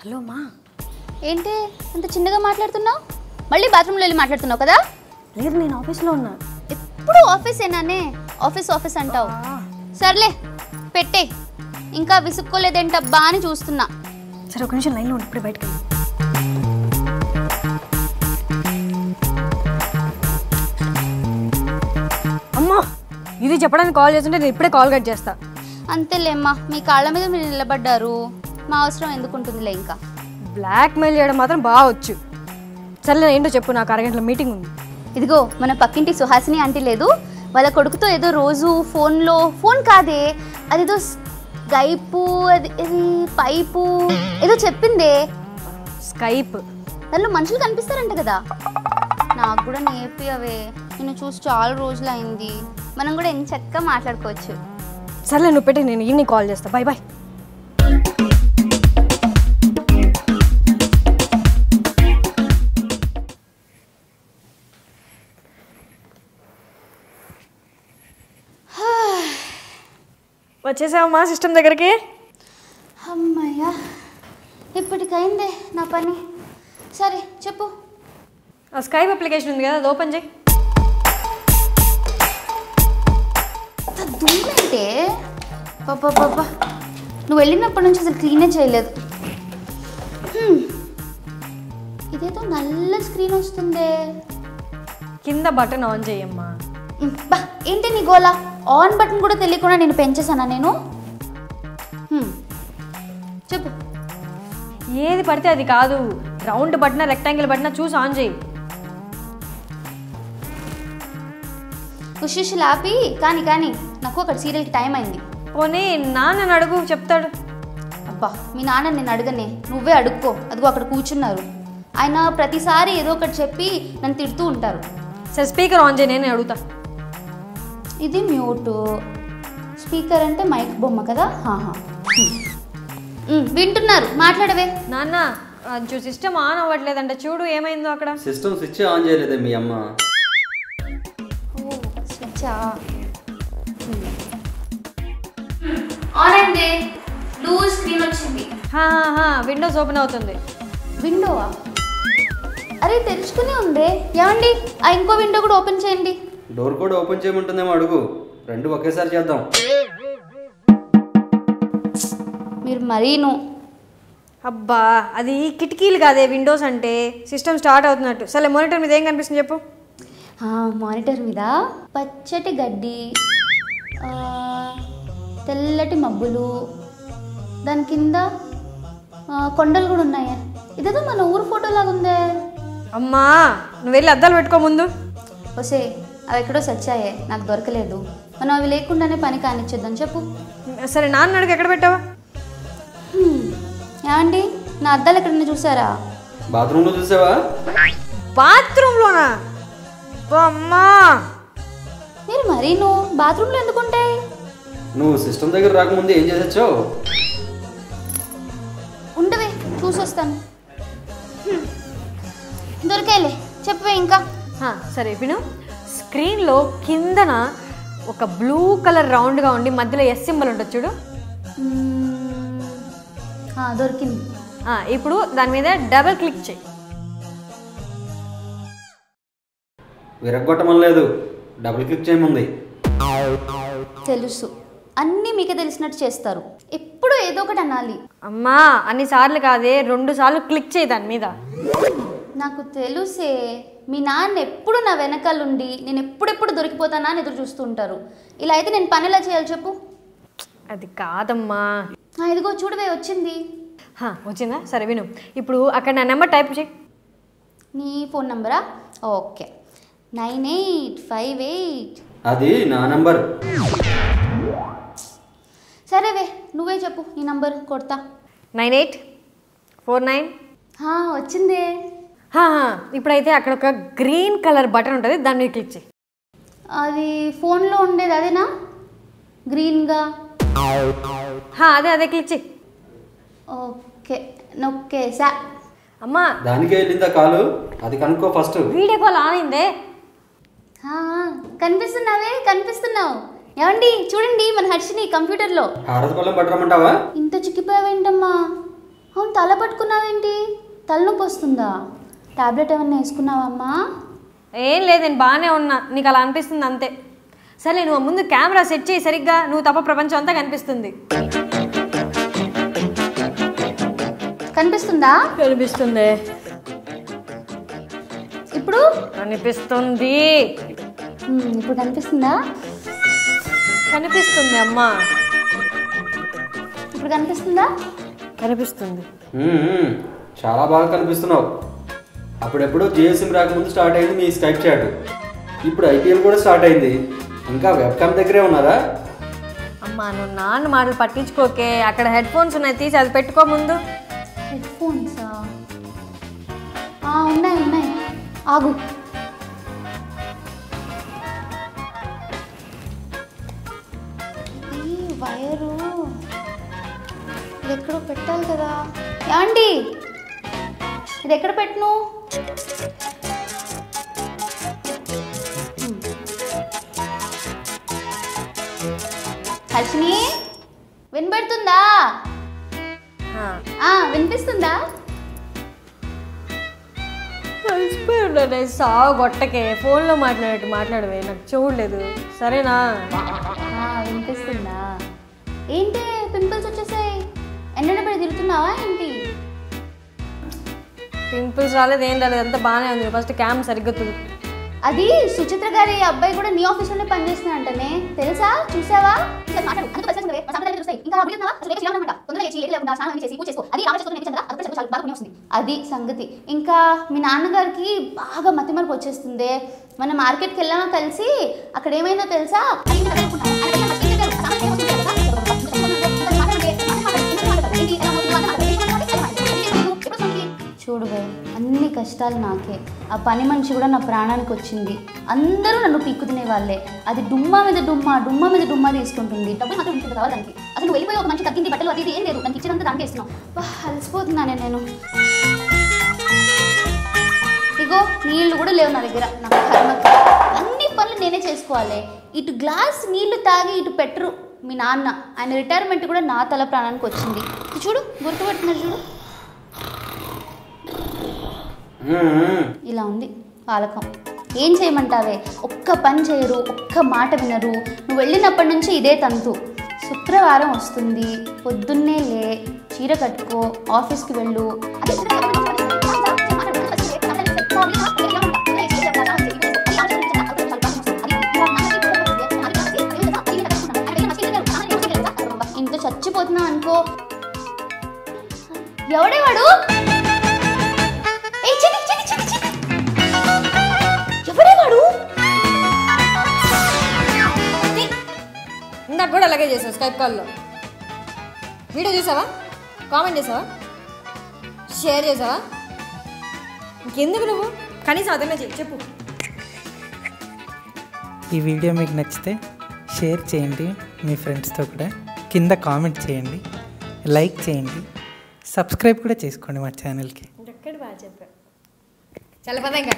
Hello మా ఏంటి అంత చిన్నగా మాట్లాడుతున్నావు? మళ్ళీ బాత్రూంలో వెళ్ళి మాట్లాడుతున్నావు కదా? లేదు, నేను ఆఫీస్లో ఉన్నా. ఎప్పుడు ఆఫీసేనానే? ఆఫీస్ ఆఫీస్ అంటావు. సర్లే పెట్టే. ఇంకా విసుక్కోలేదేంటబ్బా అని చూస్తున్నా. సరే ఒక నిమిషం లైన్లో ఉండి ఇప్పుడే బయటకు వెళ్ళి. అమ్మా, ఇది చెప్పడానికి కాల్ చేస్తుంటే నేను ఇప్పుడే కాల్ కట్ చేస్తా. అంతేలేమ్మా, మీ కాళ్ళ మీద మీరు నిలబడ్డారు, మా అవసరం ఎందుకుంటుందిలే. ఇంకా బ్లాక్ మెయిల్ చేయడం మాత్రం బాగా వచ్చు. సర్లే ఏంటో చెప్పు, నాకు అరగంటలో మీటింగ్ ఉంది. ఇదిగో మన పక్కింటి సుహాసిని ఆంటీ లేదు, వాళ్ళ కొడుకుతో ఏదో రోజు ఫోన్ కాదే, అదేదో స్కైపు, అది పైపు ఏదో చెప్పిందే. స్కైప్ దానిలో మనుషులు కనిపిస్తారంట కదా. నాకు కూడా నేర్పి అవే, నిన్ను చూసి చాలా రోజులు అయింది, మనం కూడా చక్కగా మాట్లాడుకోవచ్చు. సర్లే నువ్వు పెట్టి, నేను ఈవినింగ్ కాల్ చేస్తా. Bye bye. వచ్చేసావమ్మా సిస్టమ్ దగ్గరికి? అమ్మయ్యా, ఇప్పటికైందే నా పని. సరే చెప్పు. ఆ స్కైప్ అప్లికేషన్ ఉంది కదా, అది ఓపెన్ చేయి. దుమ్మంటే పాపా, నువ్వు వెళ్ళినప్పటి నుంచి అసలు క్లీనే చేయలేదు. ఇదేదో నల్ల స్క్రీన్ వస్తుందే. కింద బటన్ ఆన్ చేయమ్మా. బా ఏంటి నీ గోలా? ఆన్ బటన్ కూడా తెలియకుండా నేను పెంచేసానా నేను? చెప్పు. ఏది పడితే అది కాదు, రౌండ్ బటన్ రెక్టాంగిల్ బటన్ చూసి ఆన్ చేయి. ఉషిషులు ఆపి కానీ నాకు అక్కడ సీరియల్కి టైం అయింది. పోనీ నాన్నని అడుగు, చెప్తాడు. అబ్బా మీ నాన్న నేను అడగనే, నువ్వే అడుక్కో. అదిగో అక్కడ కూర్చున్నారు, ఆయన ప్రతిసారి ఏదో ఒకటి చెప్పి నన్ను తిడుతూ ఉంటారు. సరే స్పీకర్ ఆన్ చేయి, నేనే అడుగుతా. ఇది మ్యూట్, స్పీకర్ అంటే మైక్ బొమ్మ కదా. వింటున్నారు, మాట్లాడవే. నాన్న సిస్టమ్ ఆన్ అవ్వట్లేదంట, చూడు ఏమైందో అక్కడ. సిస్టమ్ స్విచ్ ఆన్ చేయలేదే మీ అమ్మ. స్విచ్చా ఆన్ అయింది, బ్లూ స్క్రీన్ వచ్చింది. విండోస్ ఓపెన్ అవుతుంది. విండోవా? అరే తెరుచుకునే ఉందే. ఏమండి ఆ ఇంకో విండో కూడా ఓపెన్ చేయండి. డోర్ కూడా ఓపెన్ చేయమంటుందేమో, అడుగు. రెండు ఒకేసారి చేద్దాం. మీరు మరీను. అబ్బా అది కిటికీలు కాదే, విండోస్ అంటే. సిస్టమ్ స్టార్ట్ అవుతున్నట్టు. సరే మానిటర్ మీద ఏం కనిపిస్తుంది చెప్పు. మానిటర్ మీద పచ్చటి గడ్డి, తెల్లటి మబ్బులు, దాని కింద కొండలు కూడా ఉన్నాయి. ఇదేదో మన ఊరు ఫోటో లాగా ఉందే. అమ్మా నువ్వు వెళ్ళి అద్దాలు పెట్టుకో ముందు. వసే అవి ఎక్కడో సచ్చాయే, నాకు దొరకలేదు. మనం అవి లేకుండానే పని కానిచ్చేద్దాం. చెప్పు. సరే నాన్న అడుగు, ఎక్కడ పెట్టావా? ఏమండి నా అద్దాలు ఎక్కడన్నా చూసారా? బాత్రూంలో చూసావా? బాత్రూంలోనా? అమ్మా మీరు మరీను బాత్రూంలో ఎందుకుంటాయి? నువ్వు సిస్టమ్ దగ్గర రాకముందు ఏం చేసొచ్చావు? ఉండవే చూసొస్తాను. దొరికాయలే, చెప్పవే ఇంకా. సరే విను. స్క్రీన్లో కిందన ఒక బ్లూ కలర్ రౌండ్గా ఉండి మధ్యలో ఎస్ సింబల్ ఉంటుంది చూడు. దొరికింది. ఇప్పుడు దాని మీద డబుల్ క్లిక్ చేయి. విరగొట్టమని లేదు, డబుల్ క్లిక్ చేయమంది. తెలుసు, అన్నీ మీకే తెలిసినట్టు చేస్తారు. ఎప్పుడు ఏదో ఒకటి అనాలి. అమ్మా అన్నిసార్లు కాదే, 2 సార్లు క్లిక్ చేయి దాని మీద. నాకు తెలుసే, మీ నాన్న ఎప్పుడు నా వెనకాలండి నేను ఎప్పుడెప్పుడు దొరికిపోతానా అని ఎదురు చూస్తూ ఉంటారు. ఇలా అయితే నేను పని ఎలా చేయాలి చెప్పు. అది కాదమ్మా. ఇదిగో చూడవే వచ్చింది. వచ్చిందా? సరే విను. ఇప్పుడు అక్కడ నా నెంబర్ టైప్ చేయి. నీ ఫోన్ నంబరా? ఓకే, 9858. అది నా నంబర్. సరేవే నువ్వే చెప్పు, నీ నంబర్ కొడతా. 9849. వచ్చిందే. ఇప్పుడైతే అక్కడ ఒక గ్రీన్ కలర్ బటన్ ఉంటుంది, దాని మీద క్లిక్ చేయి. అది ఫోన్లో ఉండేది అదేనా? గ్రీన్గా? అదే క్లిక్ చేయి. ఓకే నొక్కేసా. అమ్మా దానికే వెళ్ళిందా కాలు? అది కనుక్కో ఫస్ట్. వీడియో కాల్ ఆన్ అయిందే. కనిపిస్తున్నావే, కనిపిస్తున్నావు. ఏమండి చూడండి మన హర్షిని కంప్యూటర్లో. హారతి పొలం పట్టరమంటావా? ఇంత చిక్కిపోయావేంటమ్మా? అవును, తల పట్టుకున్నావేంటి? తలనొప్పి వస్తుందా? టాబ్లెట్ ఏమన్నా వేసుకున్నావమ్మా? ఏం లేదు, నేను బాగానే ఉన్నా, నీకు అలా అనిపిస్తుంది అంతే. సరే నువ్వు ముందు కెమెరా సెట్ చేయి సరిగ్గా, నువ్వు తప్ప ప్రపంచం అంతా కనిపిస్తుంది. కనిపిస్తుందా? కనిపిస్తుంది. ఇప్పుడు కనిపిస్తుంది. ఇప్పుడు కనిపిస్తుందా? కనిపిస్తుంది అమ్మా. ఇప్పుడు కనిపిస్తుందా? కనిపిస్తుంది. చాలా బాగా కనిపిస్తున్నావు. అప్పుడెప్పుడు జియో సిమ్ రాకముందు స్టార్ట్ అయింది మీ స్కైప్ చాట్, ఇప్పుడు ఐపీఎల్ కూడా స్టార్ట్ అయింది. ఇంకా వెబ్కామ్ దగ్గరే ఉన్నారా? అమ్మా నువ్వు నాన్న మాటలు పట్టించుకోకే, అక్కడ హెడ్ ఫోన్స్ ఉన్నాయి, తీసి అది పెట్టుకో ముందు. హెడ్ ఫోన్సా? ఉన్నాయి ఉన్నాయి, ఆగు. ఈ వైరు ఇది ఎక్కడో పెట్టాలి కదా. యాండి ఇది ఎక్కడ పెట్టను? హర్షిని వినబడుతుందా? వినిపిస్తుందా? కలిసిపోయి సాగు గొట్టకే, ఫోన్లో మాట్లాడేట్టు మాట్లాడవే, నాకు చూడలేదు సరేనా? వినిపిస్తుందా? ఏంటి పింపుల్స్ వచ్చేసాయి? ఎండనపడి తిరుగుతున్నావా ఏంటి? పింపుల్స్ రాలేదు, ఏం రాలేదు, అంతా బాగానే ఉంది. ఫస్ట్ క్యామ్ సరిగ్గా తుడు. అది సుచిత్ర గారి అబ్బాయి కూడా నీ ఆఫీస్లోనే పనిచేస్తున్నాడంటనే, తెలుసా? చూసావా? అది సంగతి. ఇంకా మీ నాన్నగారికి బాగా మతిమరుపు వచ్చేస్తుంది. మన మార్కెట్కి వెళ్ళామో కలిసి, అక్కడ ఏమైందో తెలుసా? చూడు భయ్, అన్ని కష్టాలు నాకే. ఆ పని మనిషి కూడా నా ప్రాణానికి వచ్చింది. అందరూ నన్ను పీక్కు తినే వాళ్ళే. అది డుమ్మా మీద డుమ్మా తీసుకుంటుంది. డబ్బులు మాత్రం ఇంటికి కావాలి దానికి. అసలు నువ్వు వెళ్ళిపోయి ఒక మంచి తగ్గింది బట్టలు అది ఏం లేదు, దానికి ఇచ్చినంత దానికి ఇస్తున్నావు. అలసిపోతున్నానే నేను. ఇగో నీళ్లు కూడా లేవు నా దగ్గర. నా కర్మకి అన్ని పనులు నేనే చేసుకోవాలి. ఇటు గ్లాస్ నీళ్లు తాగి ఇటు పెట్టరు మీ నాన్న. ఆయన రిటైర్మెంట్ కూడా నా తల ప్రాణానికి వచ్చింది. చూడు గుర్తుపెట్టున్నారు చూడు, ఇలా ఉంది పాలకం. ఏం చేయమంటావే? ఒక్క పని చేయరు, ఒక్క మాట వినరు. నువ్వు వెళ్ళినప్పటి నుంచి ఇదే తంతు. శుక్రవారం వస్తుంది, పొద్దున్నే లే, చీర కట్టుకో, ఆఫీస్కి వెళ్ళు. ఇంత చచ్చిపోతున్నా అనుకో. ఎవడే వాడు? ఇందాక కూడా అలాగే చేసావు స్కైప్ కాల్లో. వీడియో చూసావా? కామెంట్ చేసావా? షేర్ చేసావా? ఇంకెందుకు నువ్వు? కనీసం అదన్నా చెప్పు. ఈ వీడియో మీకు నచ్చితే షేర్ చేయండి మీ ఫ్రెండ్స్తో కూడా, కింద కామెంట్ చేయండి, లైక్ చేయండి, సబ్స్క్రైబ్ కూడా చేసుకోండి మా ఛానల్కి. ఎక్కడ బాగా చెప్పా. చాలా పదంగా.